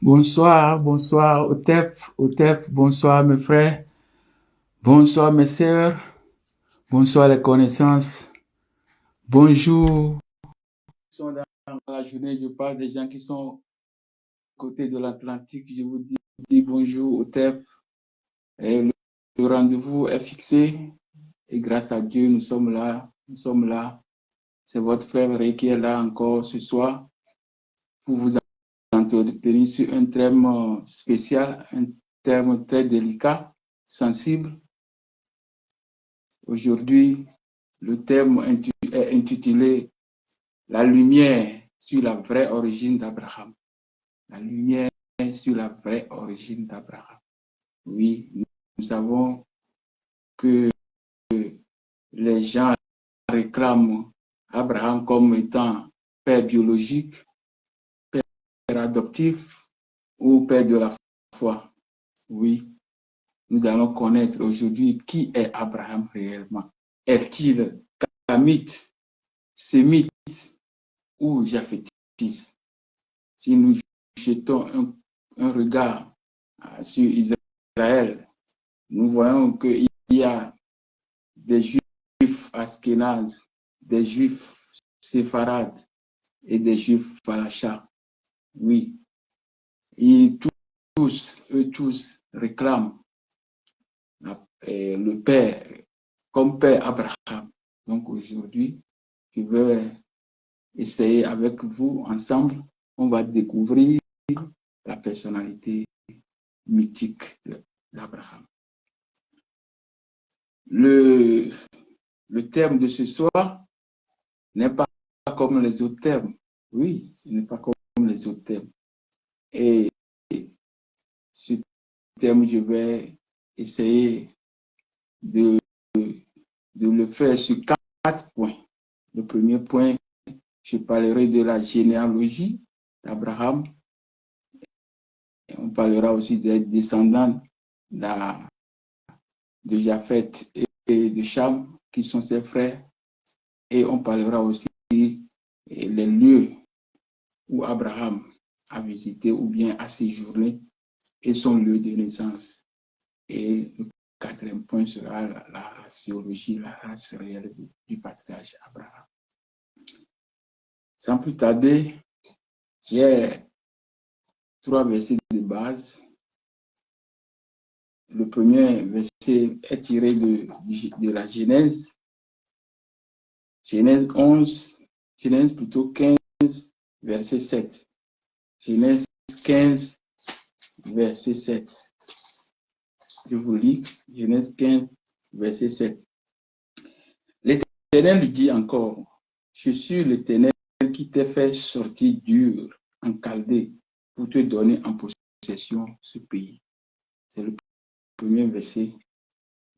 Bonsoir, bonsoir, Otep, bonsoir mes frères, bonsoir mes sœurs, bonsoir les connaissances, bonjour. Sont dans la journée, je parle des gens qui sont côté de l'Atlantique, je vous dis bonjour Otep. Et le rendez-vous est fixé et grâce à Dieu, nous sommes là. C'est votre frère Ray qui est là encore ce soir pour vous entretenir sur un thème spécial, un thème très délicat, sensible. Aujourd'hui, le thème est intitulé La lumière sur la vraie origine d'Abraham. La lumière sur la vraie origine d'Abraham. Oui, nous savons que les gens réclament Abraham comme étant père biologique, père adoptif ou père de la foi. Oui, nous allons connaître aujourd'hui qui est Abraham réellement. Est-il camite, sémite ou japhétiste? Si nous jetons un regard sur Israël, nous voyons qu'il y a des juifs askénazes, des juifs séfarades et des juifs falachas. Oui, et eux tous réclament le Père comme Père Abraham. Donc aujourd'hui, je vais essayer avec vous ensemble, on va découvrir la personnalité mythique d'Abraham. Le thème de ce soir n'est pas comme les autres thèmes. Oui, ce n'est pas comme les autres thèmes. Et ce thème, je vais essayer de le faire sur 4 points. Le premier point, je parlerai de la généalogie d'Abraham. On parlera aussi des descendants de Japheth et de Cham, qui sont ses frères. Et on parlera aussi les lieux où Abraham a visité ou bien a séjourné et son lieu de naissance. Et le 4e point sera la raciologie, la race réelle du patriarche Abraham. Sans plus tarder, j'ai 3 versets de base. Le premier verset est tiré de la Genèse. Genèse plutôt 15, verset 7. Genèse 15, verset 7. Je vous lis, Genèse 15, verset 7. L'Éternel lui dit encore, je suis l'Éternel qui t'ai fait sortir d'Ur en Chaldée pour te donner en possession ce pays. C'est le premier verset.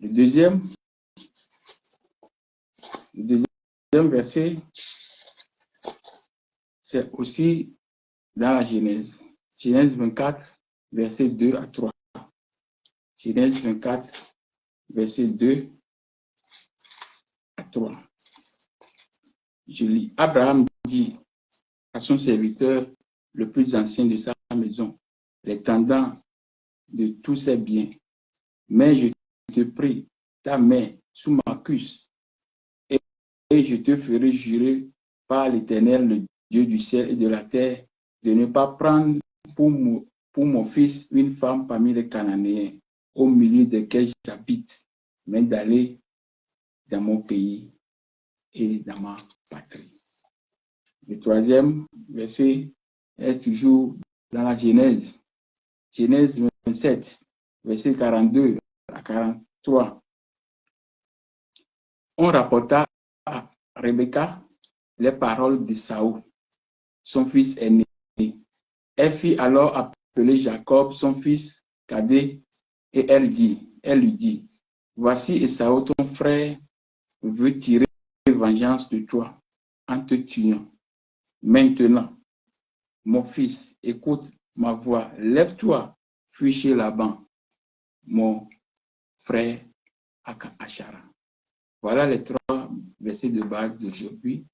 Le deuxième verset, c'est aussi dans la Genèse. Genèse 24, verset 2 à 3. Genèse 24, verset 2 à 3. Je lis. Abraham dit à son serviteur, le plus ancien de sa maison, l'intendant de tous ses biens, mais je te prie, ta main sous ma cuisse, et je te ferai jurer par l'Éternel, le Dieu du ciel et de la terre, de ne pas prendre pour mon fils une femme parmi les Cananéens, au milieu desquels j'habite, mais d'aller dans mon pays et dans ma patrie. Le troisième verset est toujours dans la Genèse. Genèse 27, verset 42 à 43. On rapporta à Rebecca les paroles de Saül, son fils aîné. Elle fit alors appeler Jacob, son fils cadet, et elle lui dit, voici Ésaü, ton frère, veut tirer vengeance de toi en te tuant. Maintenant, mon fils, écoute ma voix, lève-toi, fuis chez Laban, mon frère Achara. Voilà les 3 versets de base d'aujourd'hui.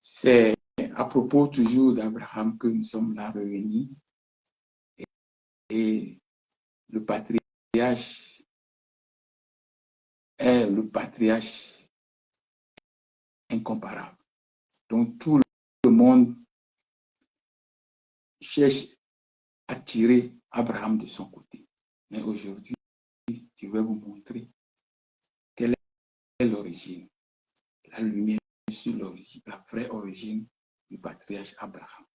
C'est à propos toujours d'Abraham que nous sommes là réunis. Et le patriarche est le patriarche incomparable. Donc tout le monde cherche à tirer Abraham de son côté. Mais aujourd'hui, je vais vous montrer quelle est l'origine, la lumière sur l'origine, la vraie origine du patriarche Abraham.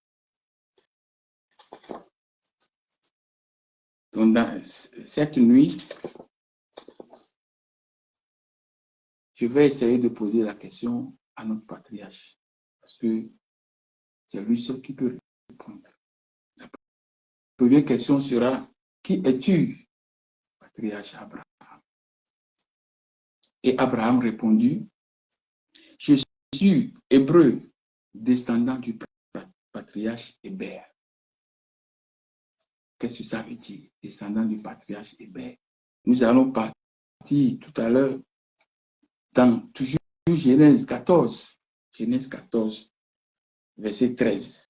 Donc, dans cette nuit, je vais essayer de poser la question à notre patriarche, parce que c'est lui seul qui peut répondre. La première question sera, qui es-tu, patriarche Abraham? Et Abraham répondit, je suis hébreu, descendant du patriarche Hébert. Qu'est-ce que ça veut dire, descendant du patriarche Hébert? Nous allons partir tout à l'heure dans toujours Genèse 14, verset 13.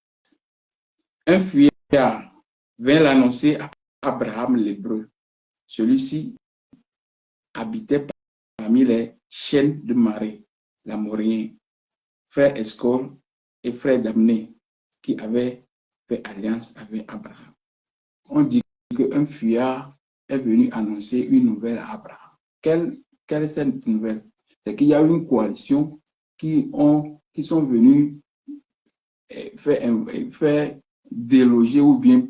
Un fuyard vint l'annoncer à Abraham l'hébreu. Celui-ci habitait parmi les chaînes de Marée, l'Amoréen, frère Escol et frère d'Amné, qui avaient fait alliance avec Abraham. On dit qu'un fuyard est venu annoncer une nouvelle à Abraham. Quelle est cette nouvelle? C'est qu'il y a une coalition qui sont venus faire déloger ou bien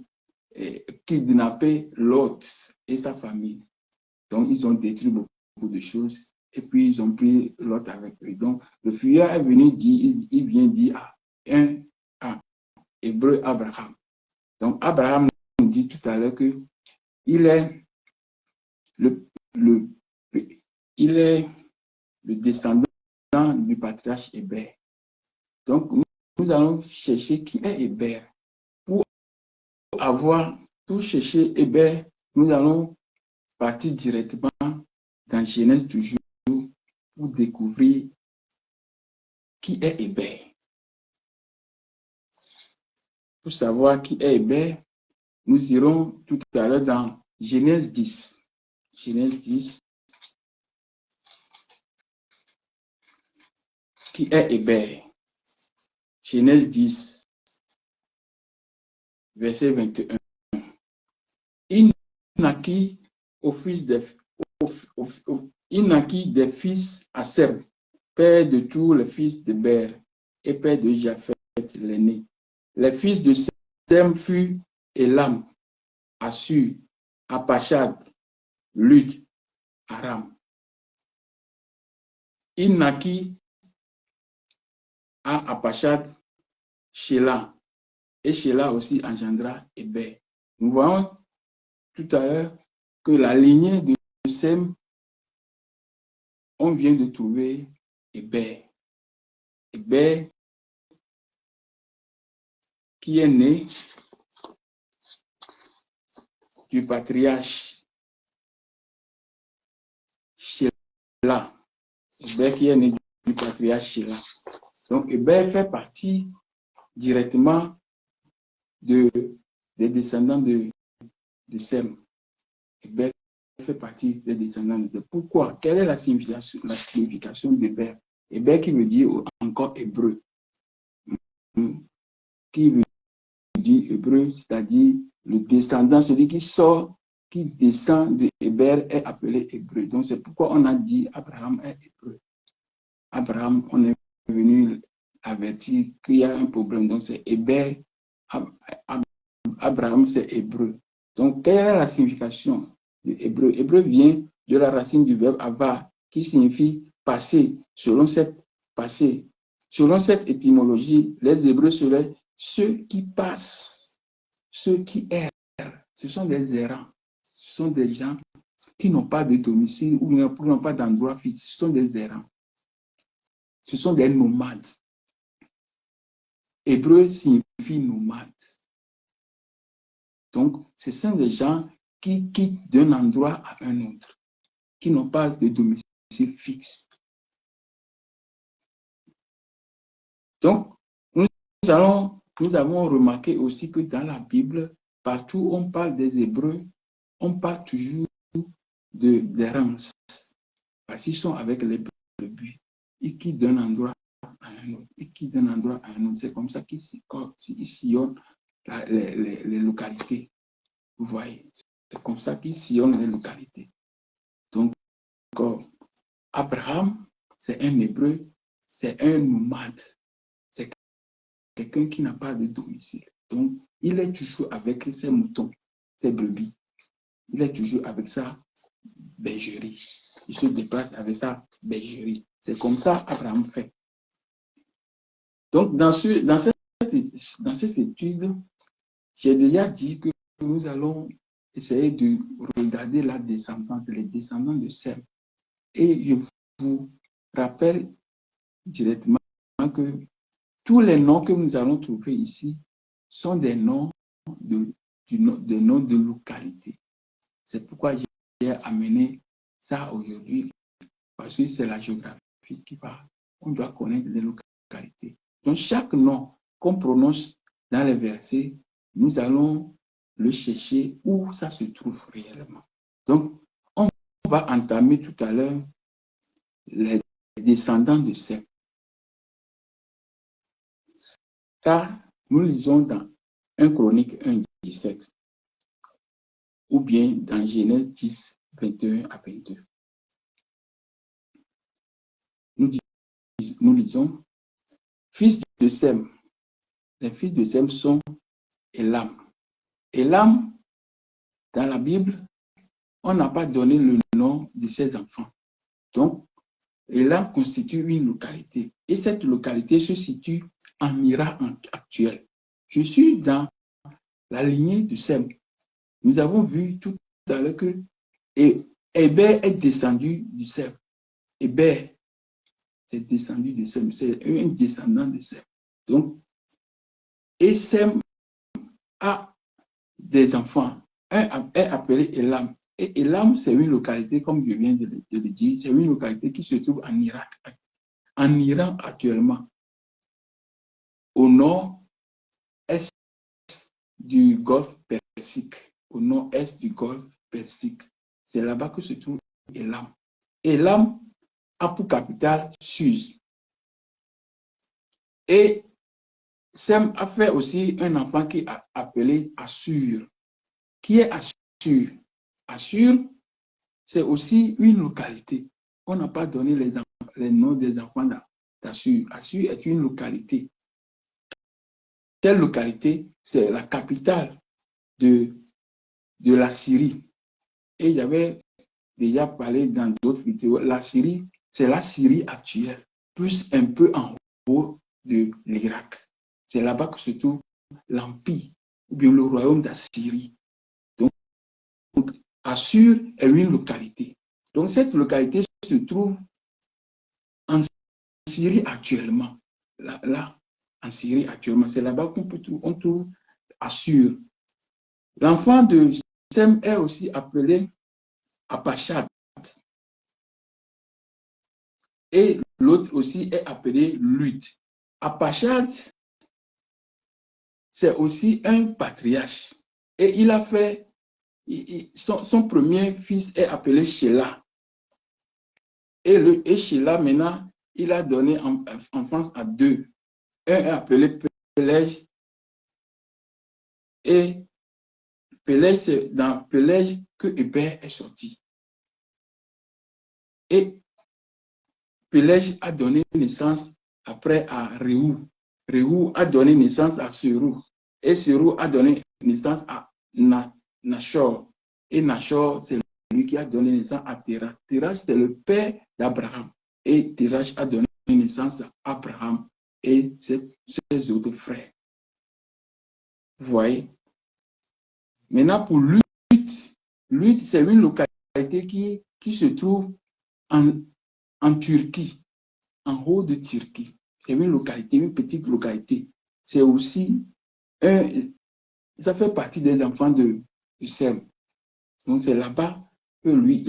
kidnapper Lot et sa famille. Donc, ils ont détruit beaucoup de choses et puis ils ont pris Lot avec eux. Donc, le fuyard est venu dire, il vient dire à un hébreu Abraham. Donc, Abraham nous dit tout à l'heure que il est le descendant du patriarche Hébert. Donc, nous allons chercher qui est Hébert. Pour chercher Hébert, nous allons partir directement dans Genèse toujours pour découvrir qui est Hébert. Pour savoir qui est Hébert, nous irons tout à l'heure dans Genèse 10. Genèse 10. Qui est Hébert? Genèse 10, verset 21. Il naquit des fils à Sem, père de tous les fils d'Héber et père de Japheth, l'aîné. Les fils de Sem furent Élam, Assur, Apachad, Lud, Aram. Il naquit à Apachad, Shéla, et Shéla aussi engendra Héber. Nous voyons tout à l'heure que la lignée de Sem, on vient de trouver Héber. Héber qui est né du patriarche Shéla. Héber qui est né du patriarche Shéla. Donc Héber fait partie directement des descendants de Sem. Héber fait partie des descendants de Sem. Pourquoi? Quelle est la signification d'Héber? Héber qui veut dire encore hébreu. Qui veut dire hébreu, c'est-à-dire le descendant, celui qui sort, qui descend de Héber est appelé hébreu. Donc c'est pourquoi on a dit Abraham est hébreu. Abraham, on est venu avertir qu'il y a un problème. Donc c'est Héber. Abraham, c'est hébreu. Donc, quelle est la signification de hébreu? Hébreu vient de la racine du verbe avar, qui signifie passer. Selon cette étymologie, les Hébreux seraient ceux qui passent, ceux qui errent. Ce sont des errants. Ce sont des gens qui n'ont pas de domicile ou n'ont pas d'endroit fixe. Ce sont des errants. Ce sont des nomades. Hébreu signifie nomade. Donc, ce sont des gens qui quittent d'un endroit à un autre, qui n'ont pas de domicile fixe. Donc, nous nous avons remarqué aussi que dans la Bible, partout où on parle des Hébreux, on parle toujours d'errance. Parce qu'ils sont avec les brebis. Ils quittent d'un endroit à un autre. Ils quittent d'un endroit à un autre. C'est comme ça qu'ils sillonnent les localités. Vous voyez, c'est comme ça qu'ils sillonnent les localités. Donc, Abraham, c'est un Hébreu, c'est un nomade. C'est quelqu'un qui n'a pas de domicile. Donc, il est toujours avec ses moutons, ses brebis. Il est toujours avec sa bergerie. Il se déplace avec sa bergerie. C'est comme ça Abraham fait. Donc, dans cette étude, j'ai déjà dit que nous allons essayer de regarder la descendance, les descendants de Sem. Et je vous rappelle directement que tous les noms que nous allons trouver ici sont des noms de localités. C'est pourquoi j'ai amené ça aujourd'hui, parce que c'est la géographie qui parle. On doit connaître les localités. Donc, chaque nom qu'on prononce dans les versets, nous allons le chercher où ça se trouve réellement. Donc, on va entamer tout à l'heure les descendants de Sem. Ça, nous lisons dans 1 Chronique 1, 17 ou bien dans Genèse 10, 21 à 22. Nous lisons, fils de Sem. Les fils de Sem sont Élam. Élam, dans la Bible, on n'a pas donné le nom de ses enfants. Donc, Élam constitue une localité. Et cette localité se situe en Irak actuel. Je suis dans la lignée de Sem. Nous avons vu tout à l'heure que Héber est descendu du Sem. Héber, c'est descendu de Sem. C'est un descendant de Sem. Donc, et Sem a des enfants. Un est appelé Élam. Et Élam, c'est une localité, comme je viens de le dire, c'est une localité qui se trouve en Irak, en Iran actuellement, au nord-est du golfe Persique, au nord-est du golfe Persique. C'est là-bas que se trouve Élam. Élam a pour capitale Suse. Et Sem a fait aussi un enfant qui est appelé Assur. Qui est Assur? Assur, c'est aussi une localité. On n'a pas donné les noms des enfants d'Assur. Assur est une localité. Quelle localité? C'est la capitale de la Syrie. Et j'avais déjà parlé dans d'autres vidéos. La Syrie, c'est la Syrie actuelle, plus un peu en haut de l'Irak. C'est là-bas que se trouve l'Empire, ou bien le royaume d'Assyrie. Donc, Assur est une localité. Donc, cette localité se trouve en Syrie actuellement. Là, en Syrie actuellement, c'est là-bas qu'on trouve Assur. L'enfant de Sem est aussi appelé Apachat. Et l'autre aussi est appelé Lud. Apachat, c'est aussi un patriarche. Et il a fait, son premier fils est appelé Shelah. Et Shelah, maintenant, il a donné enfance à deux. Un est appelé Pélège. Et Pélège, c'est dans Pélège que Héber est sorti. Et Pélège a donné naissance après à Réhou. Réhou a donné naissance à Serou. Et Serou a donné naissance à Nachor. Et Nachor, c'est lui qui a donné naissance à Terach. Terach, c'est le père d'Abraham. Et Terach a donné naissance à Abraham et ses autres frères. Vous voyez? Maintenant, pour Lud, c'est une localité qui se trouve en Turquie, en haut de Turquie. C'est une localité, une petite localité. C'est aussi ça fait partie des enfants de Sem. Donc c'est là-bas que lui,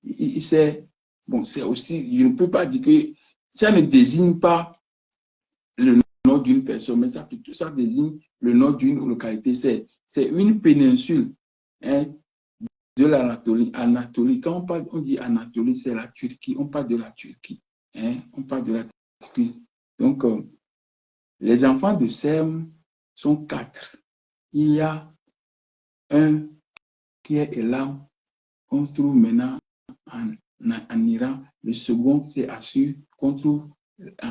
il s'est, bon, c'est aussi, je ne peux pas dire que ça ne désigne pas le nom d'une personne, mais ça désigne le nom d'une localité. C'est une péninsule, hein, de l'Anatolie. Anatolie, quand on dit Anatolie, c'est la Turquie. On parle de la Turquie. Hein, on parle de la Turquie. Donc, les enfants de Sem sont 4. Il y a un qui est Elam, qu'on trouve maintenant en Iran. Le second, c'est Assur, qu'on trouve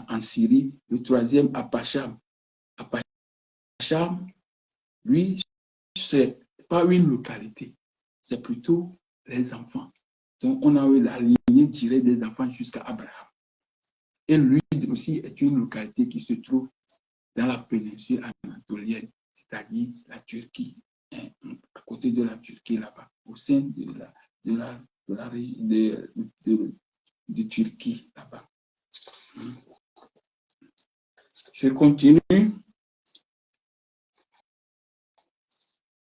en Syrie. Le troisième, Apacham. Apacham, lui, c'est pas une localité, c'est plutôt les enfants. Donc, on a eu la lignée directe des enfants jusqu'à Abraham. Et lui aussi est une localité qui se trouve dans la péninsule anatolienne, c'est-à-dire la Turquie, hein, à côté de la Turquie là-bas, au sein de la région de Turquie là-bas. Je continue.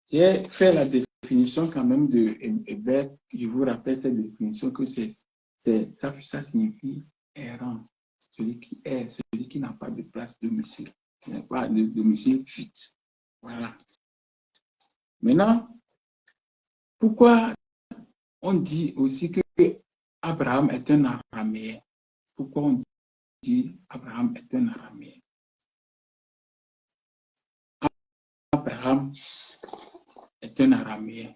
J'ai fait la définition quand même de Hébert. Je vous rappelle cette définition que ça signifie errant. Celui qui erre, celui qui n'a pas de place de domicile, qui n'a pas de domicile fixe. Voilà. Maintenant, pourquoi on dit aussi que Abraham est un araméen? Pourquoi on dit Abraham est un araméen? Abraham est un araméen.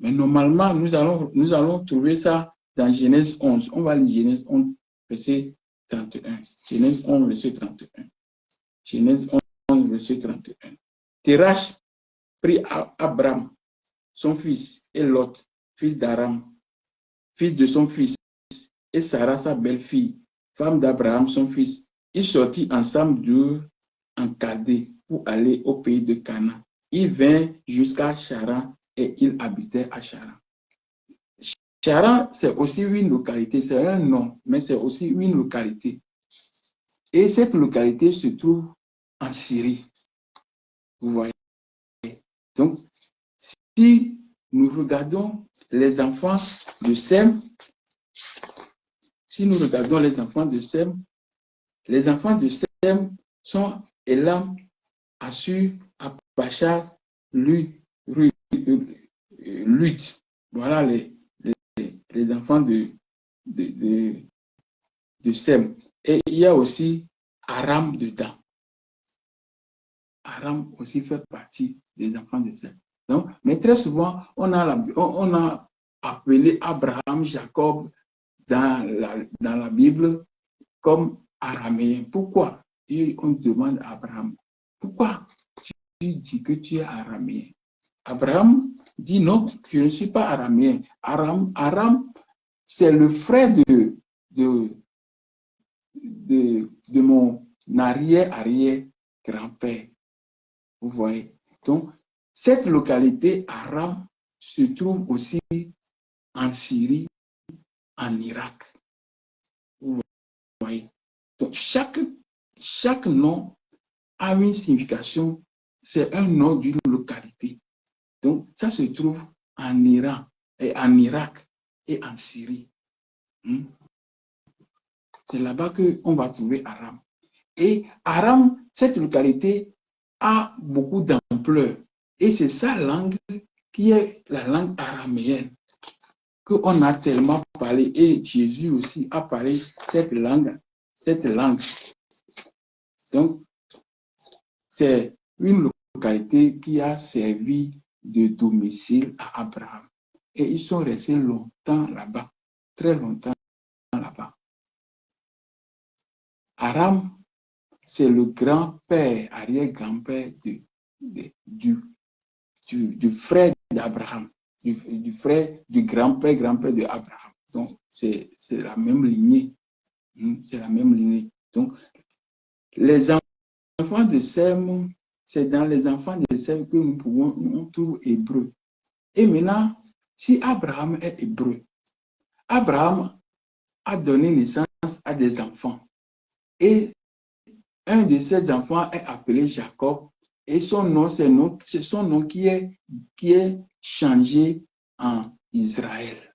Mais normalement, nous allons trouver ça dans Genèse 11. On va lire Genèse 11, verset 31. Genèse 11, verset 31. Genèse 11, verset 31. Terach prit Abraham, son fils, et Lot, fils d'Aram, fils de son fils, et Sarah, sa belle-fille, femme d'Abraham, son fils. Ils sortirent ensemble d'Ur en Chaldée pour aller au pays de Canaan. Ils vinrent jusqu'à Charan et ils habitaient à Charan. Charan, c'est aussi une localité, c'est un nom, mais c'est aussi une localité. Et cette localité se trouve en Syrie. Vous voyez. Donc, si nous regardons les enfants de Sem, les enfants de Sem sont Elam, Assur, Apachar, Lud. Voilà les enfants de Sem. Et il y a aussi Aram dedans. Aram aussi fait partie des enfants de Sem. Donc, mais très souvent, on a appelé Abraham, Jacob dans la Bible comme araméen. Pourquoi? Et on demande à Abraham, pourquoi tu dis que tu es araméen? Abraham dit non, je ne suis pas araméen. Aram, c'est le frère de mon arrière-arrière-grand-père. Vous voyez? Donc, cette localité, Aram, se trouve aussi en Syrie, en Irak. Vous voyez? Donc, chaque nom a une signification, c'est un nom d'une localité. Donc, ça se trouve en Iran, et en Irak et en Syrie. C'est là-bas qu'on va trouver Aram. Et Aram, cette localité a beaucoup d'ampleur. Et c'est sa langue qui est la langue araméenne qu'on a tellement parlé. Et Jésus aussi a parlé cette langue. Donc, c'est une localité qui a servi de domicile à Abraham. Et ils sont restés longtemps là-bas, très longtemps là-bas. Aram, c'est le grand-père, arrière-grand-père du frère d'Abraham, du frère du grand-père d'Abraham. Donc, c'est la même lignée. C'est la même lignée. Donc, les enfants de Sem, c'est dans les enfants de Sem que on trouve hébreu. Et maintenant, si Abraham est hébreu, Abraham a donné naissance à des enfants. Et un de ses enfants est appelé Jacob. Et son nom, c'est son nom qui est changé en Israël.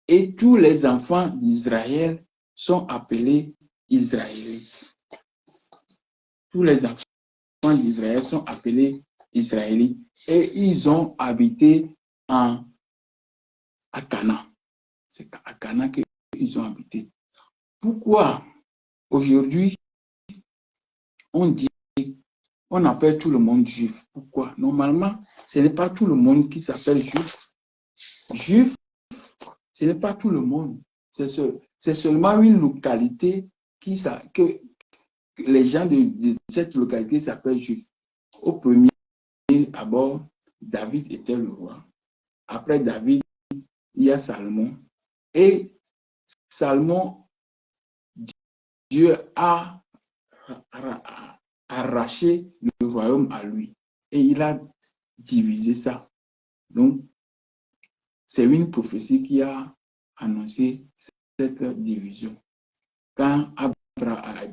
Et tous les enfants d'Israël sont appelés Israélites. tous les enfants d'Israël sont appelés Israélites et ils ont habité à Canaan. C'est à Canaan qu'ils ont habité. Pourquoi aujourd'hui on appelle tout le monde juif? Pourquoi? Normalement, ce n'est pas tout le monde qui s'appelle juif. Juif, ce n'est pas tout le monde. C'est seulement une localité que les gens de cette localité s'appellent juifs. Au premier abord, David était le roi. Après David, il y a Salomon. Et Salomon, Dieu a arraché le royaume à lui. Et il a divisé ça. Donc, c'est une prophétie qui a annoncé cette division. Quand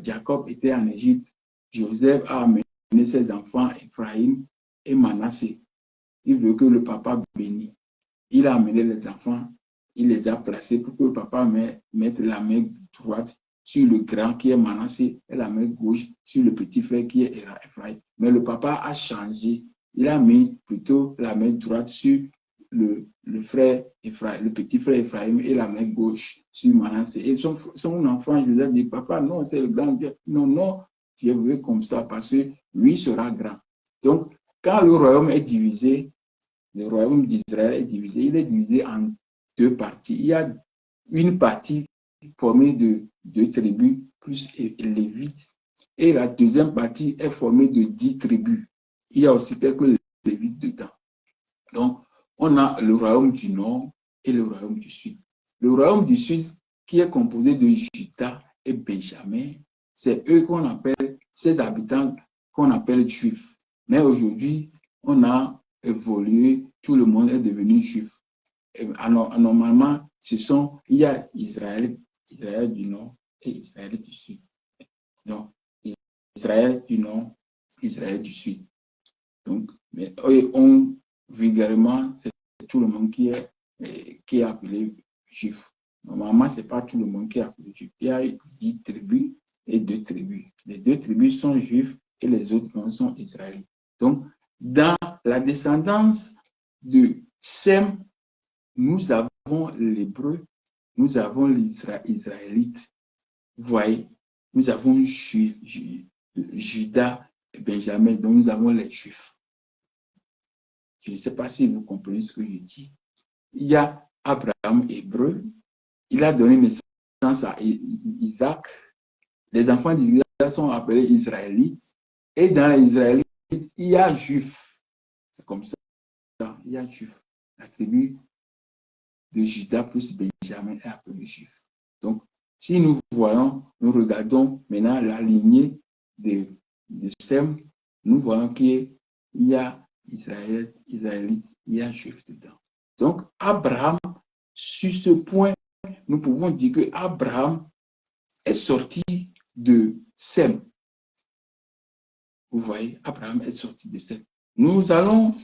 Jacob était en Égypte, Joseph a amené ses enfants, Ephraïm et Manassé. Il veut que le papa bénisse. Il a amené les enfants, il les a placés pour que le papa mette la main droite sur le grand qui est Manassé et la main gauche sur le petit frère qui est Ephraïm. Mais le papa a changé. Il a mis plutôt la main droite sur le frère Ephraïm, le petit frère Ephraïm et la main gauche sur Manassé. Et son enfant, je lui ai dit, papa, non, c'est le grand Dieu. Non, non, je veux comme ça parce que lui sera grand. Donc, quand le royaume est divisé, le royaume d'Israël est divisé. Il est divisé en deux parties. Il y a une partie formée de 2 tribus plus les Lévites. Et la deuxième partie est formée de 10 tribus. Il y a aussi quelques Lévites dedans. Donc, on a le royaume du nord et le royaume du sud. Le royaume du sud, qui est composé de Juda et Benjamin, c'est eux qu'on appelle, ces habitants qu'on appelle juifs. Mais aujourd'hui, on a évolué, tout le monde est devenu juif. Normalement, il y a Israël du nord et Israël du sud. Donc, Israël du nord, Israël du sud. Donc, mais vulgairement, c'est tout le monde qui est appelé juif. Normalement, ce n'est pas tout le monde qui est appelé juif. Il y a 10 tribus et 2 tribus. Les 2 tribus sont juifs et les autres sont israélites. Donc, dans la descendance de Sem, nous avons l'hébreu, nous avons l'israélite. Vous voyez, nous avons Judas et Benjamin, donc nous avons les juifs. Je ne sais pas si vous comprenez ce que je dis. Il y a Abraham hébreu, il a donné naissance à Isaac. Les enfants d'Israël sont appelés israélites. Et dans les israélites, il y a juifs. C'est comme ça. Il y a juifs. La tribu de Judas plus Benjamin est appelée juif. Donc, si nous regardons maintenant la lignée de Sem, nous voyons qu'il y a israélite, il y a juif dedans. Donc, Abraham, sur ce point, nous pouvons dire que Abraham est sorti de Sem. Vous voyez, Abraham est sorti de Sem. Nous allons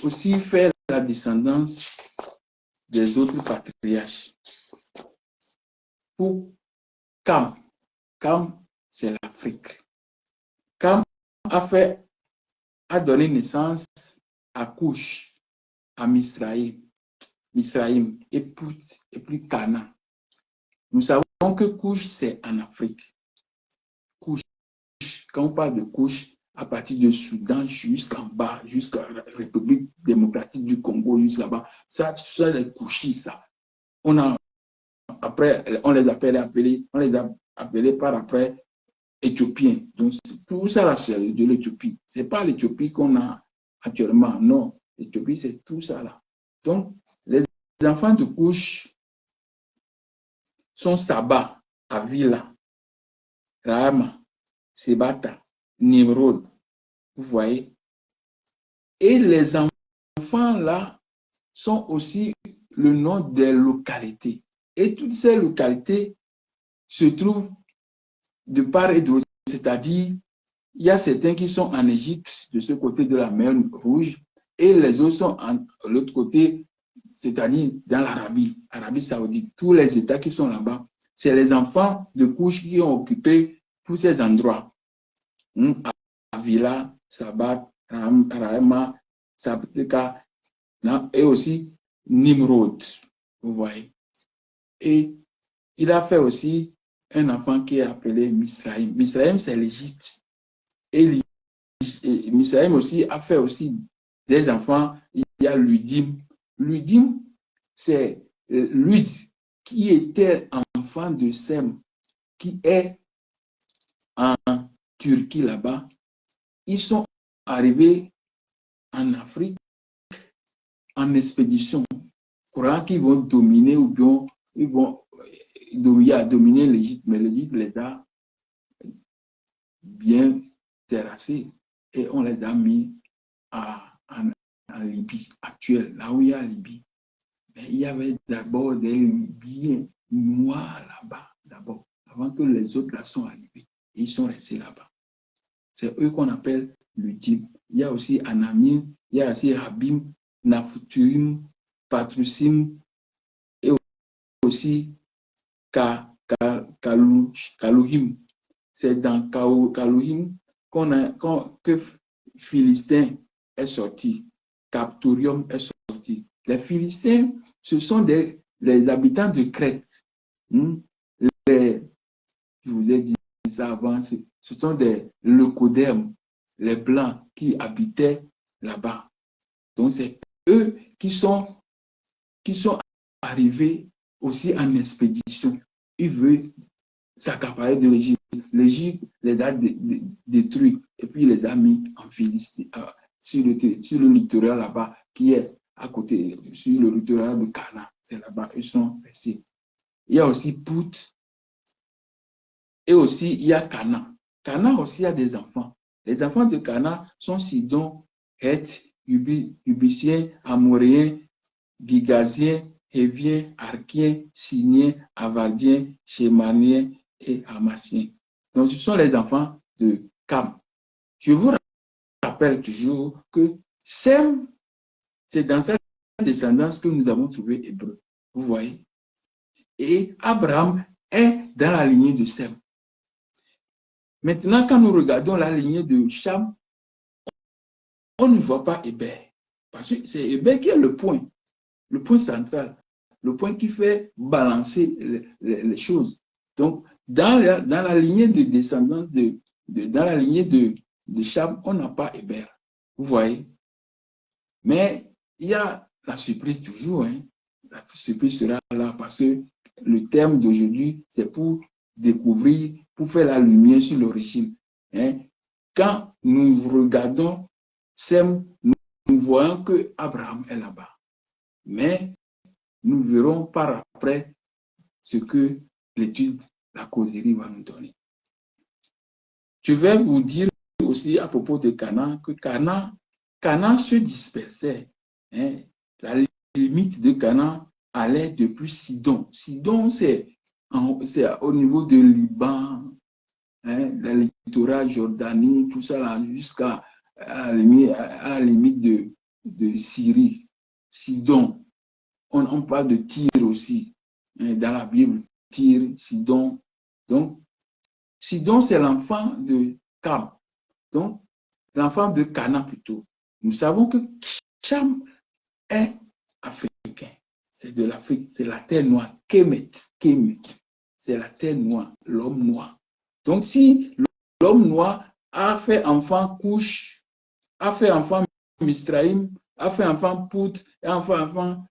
aussi faire la descendance des autres patriarches. Pour Cam, c'est l'Afrique. Cam a donné naissance à Couche, à Misraïm et puis Cana. Nous savons que Couche, c'est en Afrique. Couche, quand on parle de Couche, à partir de Soudan jusqu'en bas, jusqu'à la République démocratique du Congo, jusqu'à là-bas, ça c'est les Couchis, ça. Après, on les a appelés par après Éthiopiens. Donc, tout ça, c'est de l'Éthiopie. Ce n'est pas l'Éthiopie qu'on a actuellement. Non, l'Éthiopie, c'est tout ça là. Donc, les enfants de Couche sont Saba, Avila, Rahama, Sebata, Nimrod. Vous voyez? Et les enfants là sont aussi le nom des localités. Et toutes ces localités se trouvent de part et d'autre. C'est-à-dire, il y a certains qui sont en Égypte, de ce côté de la mer Rouge, et les autres sont de l'autre côté, c'est-à-dire dans l'Arabie Saoudite. Tous les États qui sont là-bas, c'est les enfants de Couche qui ont occupé tous ces endroits. Avila, Sabat, Rahama, Sabteka, et aussi Nimrod. Vous voyez. Et il a fait aussi un enfant qui est appelé Misraïm. Misraïm, c'est l'Égypte. Et Misraïm aussi a fait aussi des enfants. Il y a Ludim. Ludim, c'est Lud qui était enfant de Sem, qui est en Turquie là-bas. Ils sont arrivés en Afrique en expédition, croyant qu'ils vont dominer ou bien ils vont dominer l'Égypte, mais l'Égypte les a bien terrassés et on les a mis en Libye actuelle, là où il y a Libye. Mais il y avait d'abord des Libyens noirs là-bas, d'abord, avant que les autres là sont arrivés. Et ils sont restés là-bas. C'est eux qu'on appelle le Dim. Il y a aussi Anamim, il y a aussi Habim, Nafuturim, Patrusim et aussi Kalouhim. C'est dans Kalouhim que Philistin est sorti, Captorium est sorti. Les Philistins, ce sont les habitants de Crète. Je vous ai dit ça avant, ce sont des leucodermes, les blancs qui habitaient là-bas. Donc, c'est eux qui sont arrivés aussi en expédition. Ils veulent s'accaparer de l'Égypte. L'Égypte les a détruits et puis les a mis en Philistie, sur le littoral là-bas, qui est à côté, sur le littoral de Cana. C'est là-bas, ils sont restés. Il y a aussi Pout et aussi il y a Cana. Cana aussi a des enfants. Les enfants de Cana sont Sidon, Heth, Ubicien, Amoréen, Gigazien, Hévien, Arkien, Sinien, Avardien, Chémanien et Hamassien. Donc, ce sont les enfants de Cam. Je vous rappelle toujours que Sem, c'est dans cette descendance que nous avons trouvé Hébreu. Vous voyez? Et Abraham est dans la lignée de Sem. Maintenant, quand nous regardons la lignée de Cham, on ne voit pas Héber. Parce que c'est Héber qui est le point central, le point qui fait balancer les choses. Donc, dans la lignée de descendance dans la lignée de Cham, on n'a pas Héber. Vous voyez? Mais il y a la surprise toujours. La surprise sera là parce que le terme d'aujourd'hui, c'est pour découvrir, pour faire la lumière sur l'origine. Quand nous regardons Sem, nous voyons que Abraham est là-bas. Mais nous verrons par après ce que l'étude, la causerie va nous donner. Je vais vous dire aussi à propos de Cana que Cana se dispersait. La limite de Cana allait depuis Sidon. Sidon, c'est au niveau de Liban, le littoral Jordanie, tout ça là, jusqu'à la limite de Syrie. Sidon. On parle de Tyr aussi, dans la Bible, Tyr, Sidon. Donc, Sidon, c'est l'enfant de Cam. Donc, l'enfant de Cana plutôt. Nous savons que Cham est africain. C'est de l'Afrique, c'est la terre noire. Kemet, c'est la terre noire, l'homme noir. Donc, si l'homme noir a fait enfant Couche, a fait enfant Misraïm, a fait enfant Pout, et enfant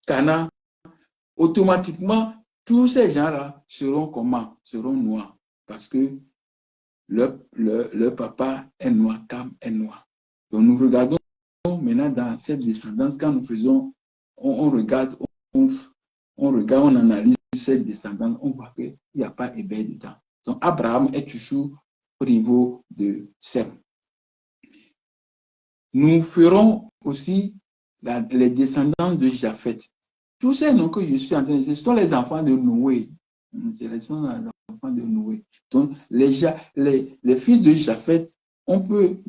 Cana, automatiquement, tous ces gens-là seront comment? Seront noirs. Parce que le papa est noir, Cam est noir. Donc nous regardons maintenant dans cette descendance, quand nous faisons, on regarde, on analyse cette descendance, on voit qu'il n'y a pas Héber dedans. Donc Abraham est toujours au niveau de Sem. Nous ferons aussi les descendants de Japhet. Tous ces noms que je suis en train de dire, ce sont les enfants de Noé. C'est les enfants de Noé. Donc, les fils de Japhet, on peut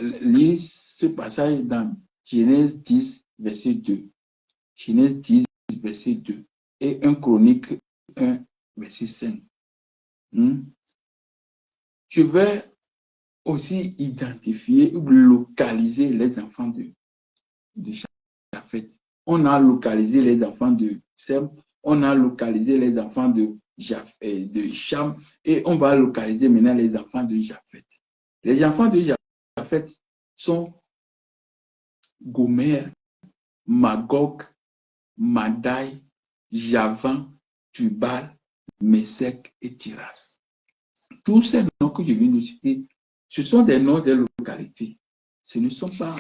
lire ce passage dans Genèse 10, verset 2. Genèse 10, verset 2. Et 1 Chronique 1, verset 5. Je vais aussi identifier ou localiser les enfants de Japheth. On a localisé les enfants de Sem, on a localisé les enfants de Cham, et on va localiser maintenant les enfants de Japheth. Les enfants de Japheth sont Gomer, Magog, Madai, Javan, Tubal, Mesek et Tiras. Tous ces noms que je viens de citer, ce sont des noms des localités. Ce ne sont pas,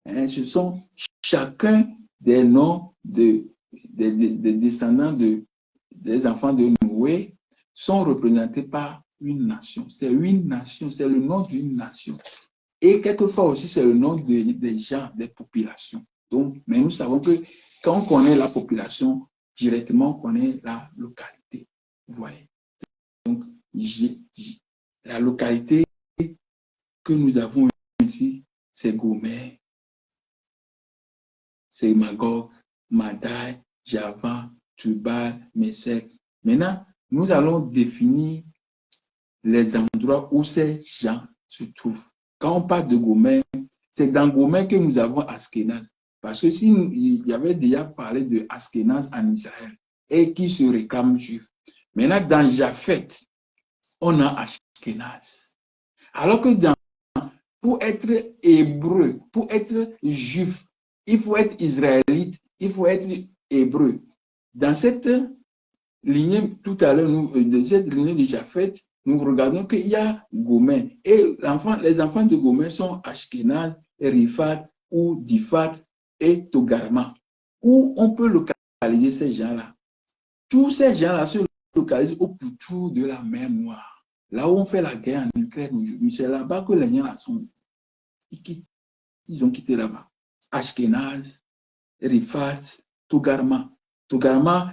ce sont chacun des noms des descendants des enfants de Noé sont représentés par une nation. C'est une nation, c'est le nom d'une nation. Et quelquefois aussi, c'est le nom des gens, des populations. Donc, mais nous savons que quand on connaît la population, directement, on connaît la localité. Vous voyez. Donc, la localité que nous avons ici, c'est Gomer, c'est Magog, Madai, Javan, Tubal, Mesek. Maintenant, nous allons définir les endroits où ces gens se trouvent. Quand on parle de Gomer, c'est dans Gomer que nous avons Askenaz. Parce que s'il y avait déjà parlé de Askenaz en Israël et qui se réclame juif. Maintenant, dans Japheth, on a Askenaz. Alors que pour être hébreu, pour être juif, il faut être israélite, il faut être hébreu. Dans cette lignée, tout à l'heure, de cette lignée de Japheth, nous regardons qu'il y a Gomer. Et les enfants de Gomer sont Ashkenaz, Rifat ou Difat et Togarma. Où on peut localiser ces gens-là. Tous ces gens-là se localisent au pourtour de la mer Noire. Là où on fait la guerre en Ukraine aujourd'hui, c'est là-bas que les gens sont. Ils ont quitté là-bas. Ashkenaz, Rifat, Togarma. Togarma,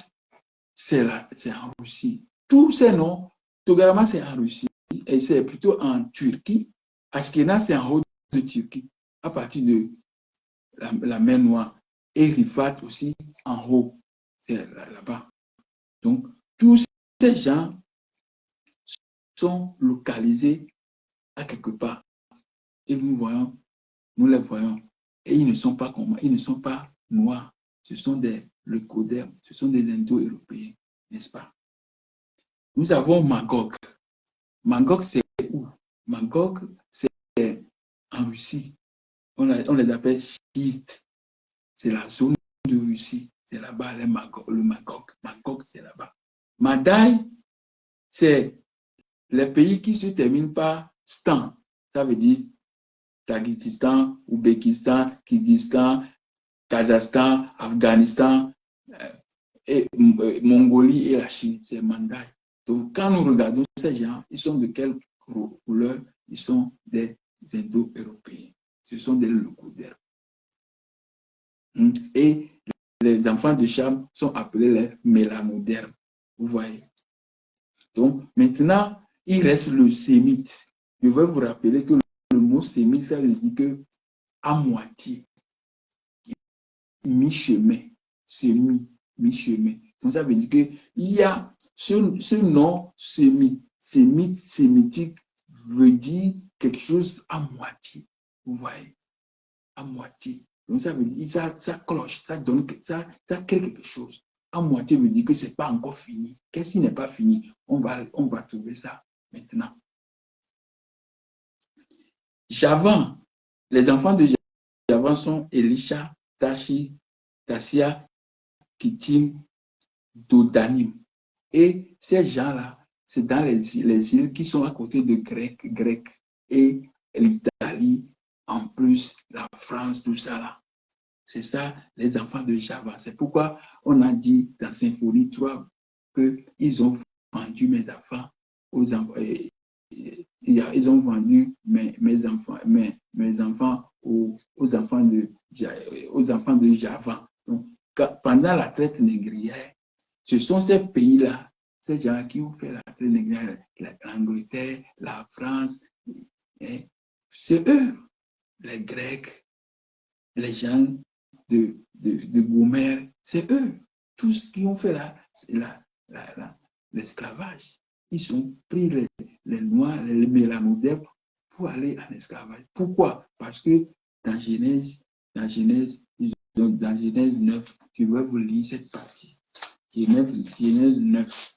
c'est en Russie. Tous ces noms, Togarma, c'est en Russie. Et c'est plutôt en Turquie. Ashkenaz, c'est en haut de Turquie, à partir de la mer Noire. Et Rifat aussi, en haut. C'est là-bas. Donc, tous ces gens sont localisés à quelque part. Et nous les voyons. Et ils ne sont pas comme ils ne sont pas noirs. Ce sont des leucodermes, ce sont des Indo-Européens, n'est-ce pas? Nous avons Magog. Magog, c'est où? Magog, c'est en Russie. On les appelle schiistes. C'est la zone de Russie. C'est là-bas le Magog. Magog, c'est là-bas. Madai, c'est les pays qui se terminent par stan. Ça veut dire Tadjikistan, Ouzbékistan, Kyrgyzstan, Kazakhstan, Afghanistan, et Mongolie et la Chine, c'est Mandai. Donc, quand nous regardons ces gens, ils sont de quelle couleur? Ils sont des Indo-Européens. Ce sont des leucodermes. Et les enfants de Cham sont appelés les mélanodermes. Vous voyez? Donc, maintenant, il reste le sémite. Je vais vous rappeler que le mot sémite, ça veut dire que à moitié, mi-chemin, mi-chemin. Donc, ça veut dire qu'il y a ce nom sémitique veut dire quelque chose à moitié. Vous voyez? À moitié. Donc, ça veut dire, ça cloche, ça crée quelque chose. À moitié veut dire que ce n'est pas encore fini. Qu'est-ce qui n'est pas fini? On va trouver ça maintenant. Javan, les enfants de Javan sont Elisha, Tashi, Tassia, Kittim, Dodanim. Et ces gens-là, c'est dans les îles qui sont à côté de Grec et l'Italie, en plus la France, tout ça là. C'est ça, les enfants de Java. C'est pourquoi on a dit dans Symphonie 3 qu'ils ont vendu mes enfants aux enfants. Ils ont vendu mes enfants aux enfants de Java. Donc, pendant la traite négrière, ce sont ces pays-là, ces gens qui ont fait la traite négrière, l'Angleterre, la France, c'est eux, les Grecs, les gens de Gomer, c'est eux, tous qui ont fait l'esclavage. Ils ont pris les Noirs, les mélanodermes, pour aller en esclavage. Pourquoi? Parce que dans Genèse 9, je vais vous lire cette partie. Genèse 9.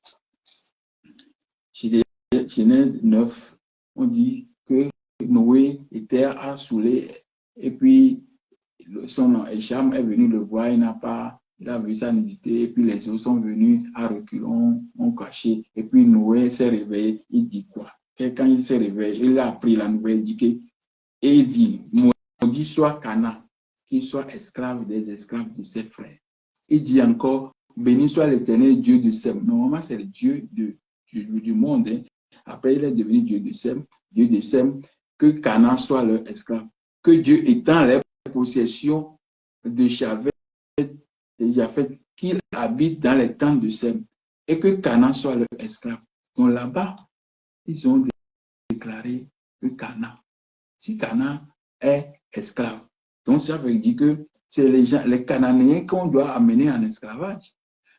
Genèse 9, on dit que Noé était assoulé et puis son Cham est venu le voir, il a vu sa nudité, et puis les autres sont venus à reculons, ont caché, et puis Noé s'est réveillé, il dit quoi? Et quand il s'est réveillé, il a appris la nouvelle, et il dit, maudit soit Cana, qu'il soit esclave des esclaves de ses frères. Il dit encore, béni soit l'Éternel Dieu de Sem. Normalement, c'est le Dieu du monde. Hein. Après, il est devenu Dieu de Sem, que Cana soit leur esclave. Que Dieu étend les possessions de Japheth, qu'il habite dans les tentes de Sem, et que Cana soit leur esclave. Donc là-bas, ils ont déclaré que Cana, si Cana est esclave, donc ça veut dire que c'est les Cananéens qu'on doit amener en esclavage.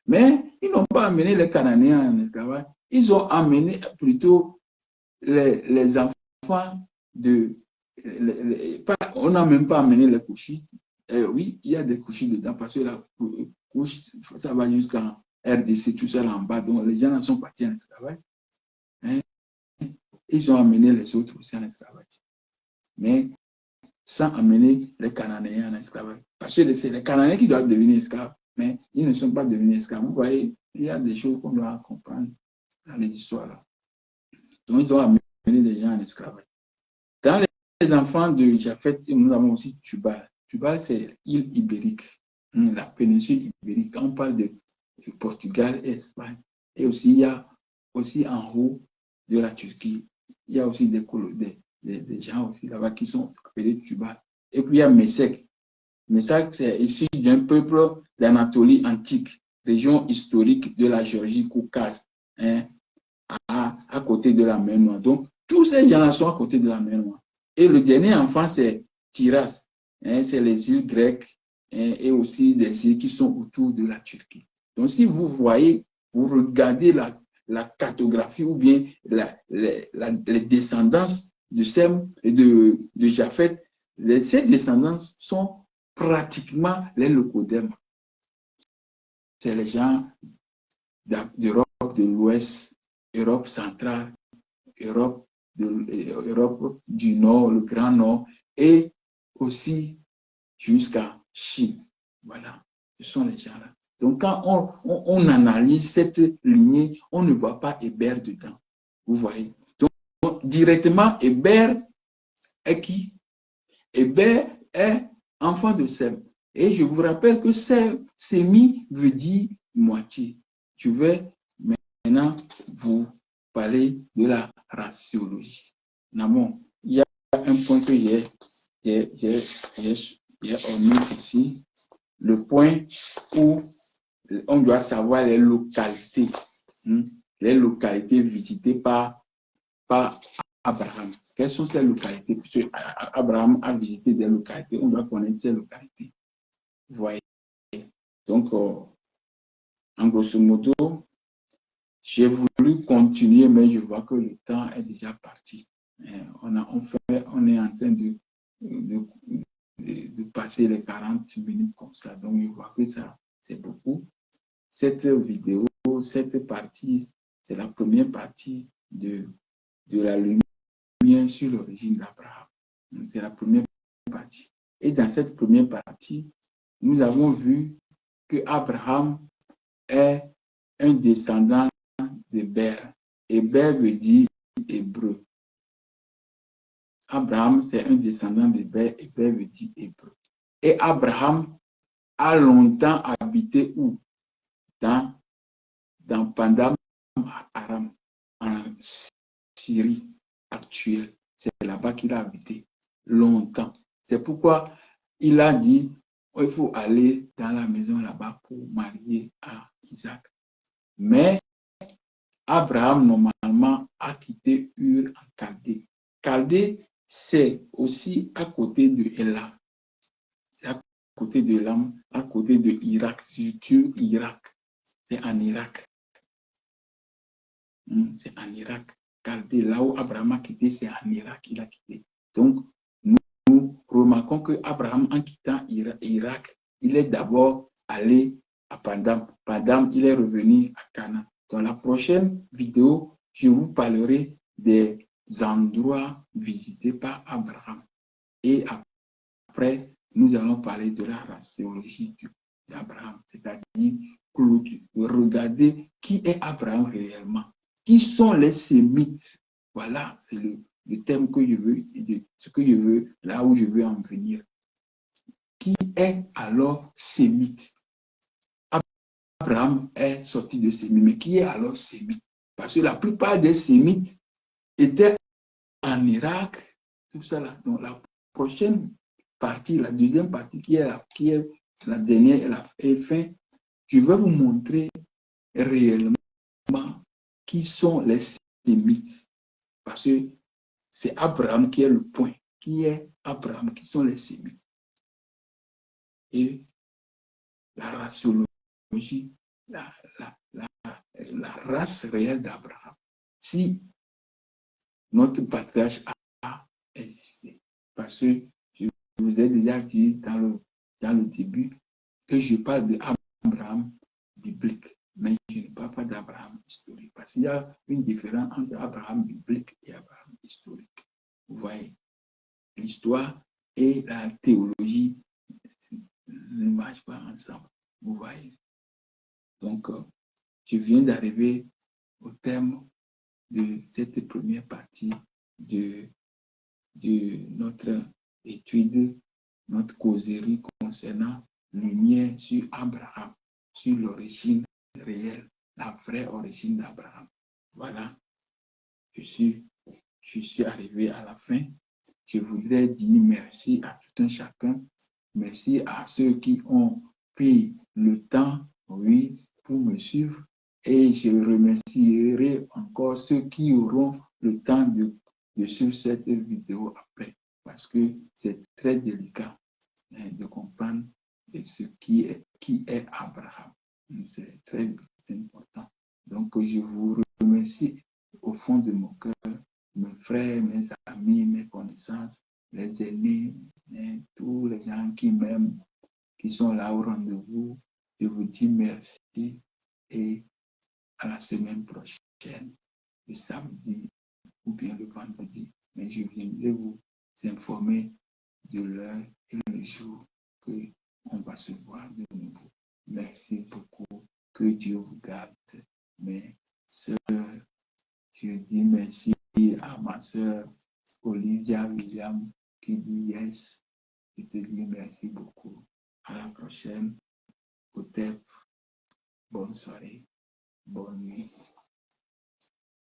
Mais ils n'ont pas amené les Cananéens en esclavage, ils ont amené plutôt les enfants de... on n'a même pas amené les Couchites. Oui, il y a des Couchites dedans parce que la couche, ça va jusqu'en RDC, tout ça là en bas. Donc les gens sont partis en esclavage. Hein? Ils ont amené les autres aussi en esclavage. Mais sans amener les Cananéens en esclavage. Parce que c'est les Cananéens qui doivent devenir esclaves, mais ils ne sont pas devenus esclaves. Vous voyez, il y a des choses qu'on doit comprendre dans les histoires là. Donc ils ont amené les gens en esclavage. Dans les enfants de Japheth, nous avons aussi Tubal. Tubal, c'est l'île ibérique, la péninsule ibérique. Quand on parle de Portugal et Espagne, et aussi il y a aussi en haut de la Turquie, il y a aussi des gens aussi là-bas qui sont appelés Tubal. Et puis il y a Messec. Messec, c'est issu d'un peuple d'Anatolie antique, région historique de la Géorgie Caucase, hein, à côté de la mer Noire. Donc, tous ces gens-là sont à côté de la mer Noire. Et le dernier enfant, c'est Tyras. Hein, c'est les îles grecques, hein, et aussi des îles qui sont autour de la Turquie. Donc, si vous voyez, vous regardez la cartographie ou bien les descendances de Sem et de Japheth, ces descendances sont pratiquement les Locodèmes. C'est les gens d'Europe de l'Ouest, Europe centrale, Europe du Nord, le Grand Nord, et aussi jusqu'à Chine. Voilà, ce sont les gens-là. Donc, quand on analyse cette lignée, on ne voit pas Hébert dedans. Vous voyez. Donc, directement, Hébert est qui? Hébert est enfant de Sem. Et je vous rappelle que Sémi veut dire moitié. Je vais maintenant vous parler de la raciologie. Namon, il y a un point que j'ai omis ici, le point où on doit savoir les localités visitées par Abraham. Quelles sont ces localités? Parce que Abraham a visité des localités, on doit connaître ces localités. Vous voyez? Donc, en grosso modo, j'ai voulu continuer, mais je vois que le temps est déjà parti. On est en train de passer les 40 minutes comme ça. Donc, je vois que ça, c'est beaucoup. Cette vidéo, cette partie, c'est la première partie de la lumière sur l'origine d'Abraham. C'est la première partie. Et dans cette première partie, nous avons vu que Abraham est un descendant d'Héber. Héber veut dire hébreu. Abraham, c'est un descendant d'Héber. Héber veut dire hébreu. Et Abraham a longtemps habité où? Dans Pandam Aram, en Syrie actuelle. C'est là-bas qu'il a habité longtemps. C'est pourquoi il a dit, il faut aller dans la maison là-bas pour marier à Isaac. Mais Abraham, normalement, a quitté Ur en Chaldée. Chaldée, c'est aussi à côté de Elam. C'est à côté de Elam, à côté de Irak. Surtout Irak. C'est en Irak. C'est en Irak. qualité. Là où Abraham a quitté, c'est en Irak qu'il a quitté. Donc, nous remarquons que Abraham, en quittant Irak, il est d'abord allé à Padam. Padam, il est revenu à Canaan. Dans la prochaine vidéo, je vous parlerai des endroits visités par Abraham. Et après, nous allons parler de la raciologie d'Abraham, c'est-à-dire regarder qui est Abraham réellement. Qui sont les Sémites? Voilà, c'est le thème que je veux, ce que je veux, là où je veux en venir. Qui est alors Sémite? Abraham est sorti de Sémite, mais qui est alors Sémite? Parce que la plupart des Sémites étaient en Irak, tout ça là. Donc la prochaine partie, la deuxième partie qui est la dernière et la fin, je vais vous montrer réellement qui sont les Sémites. Parce que c'est Abraham qui est le point. Qui est Abraham? Qui sont les Sémites? Et la raciologie, la race réelle d'Abraham. Si notre patriarche a existé, parce que je vous ai déjà dit dans le début que je parle d'Abraham biblique, mais je ne parle pas d'Abraham historique, parce qu'il y a une différence entre Abraham biblique et Abraham historique. Vous voyez, l'histoire et la théologie ne marchent pas ensemble. Vous voyez. Donc, je viens d'arriver au terme de cette première partie de notre étude, notre causerie concernant lumière sur Abraham, sur l'origine réelle, la vraie origine d'Abraham. Voilà, je suis arrivé à la fin. Je voudrais dire merci à tout un chacun. Merci à ceux qui ont pris le temps, oui, pour me suivre. Et je remercierai encore ceux qui auront le temps de suivre cette vidéo après. Parce que c'est très délicat de comprendre ce qui est Abraham. C'est très important. Donc, je vous remercie au fond de mon cœur, mes frères, mes amis, mes connaissances, les aînés, tous les gens qui m'aiment, qui sont là au rendez-vous. Je vous dis merci et à la semaine prochaine, le samedi ou bien le vendredi. Mais je viendrai vous informer de l'heure et le jour que on va se voir de nouveau. Merci beaucoup. Que Dieu vous garde. Mes sœurs, je dis merci à ma sœur Olivia William qui dit yes. Je te dis merci beaucoup. À la prochaine. Peut-être bonne soirée, bonne nuit.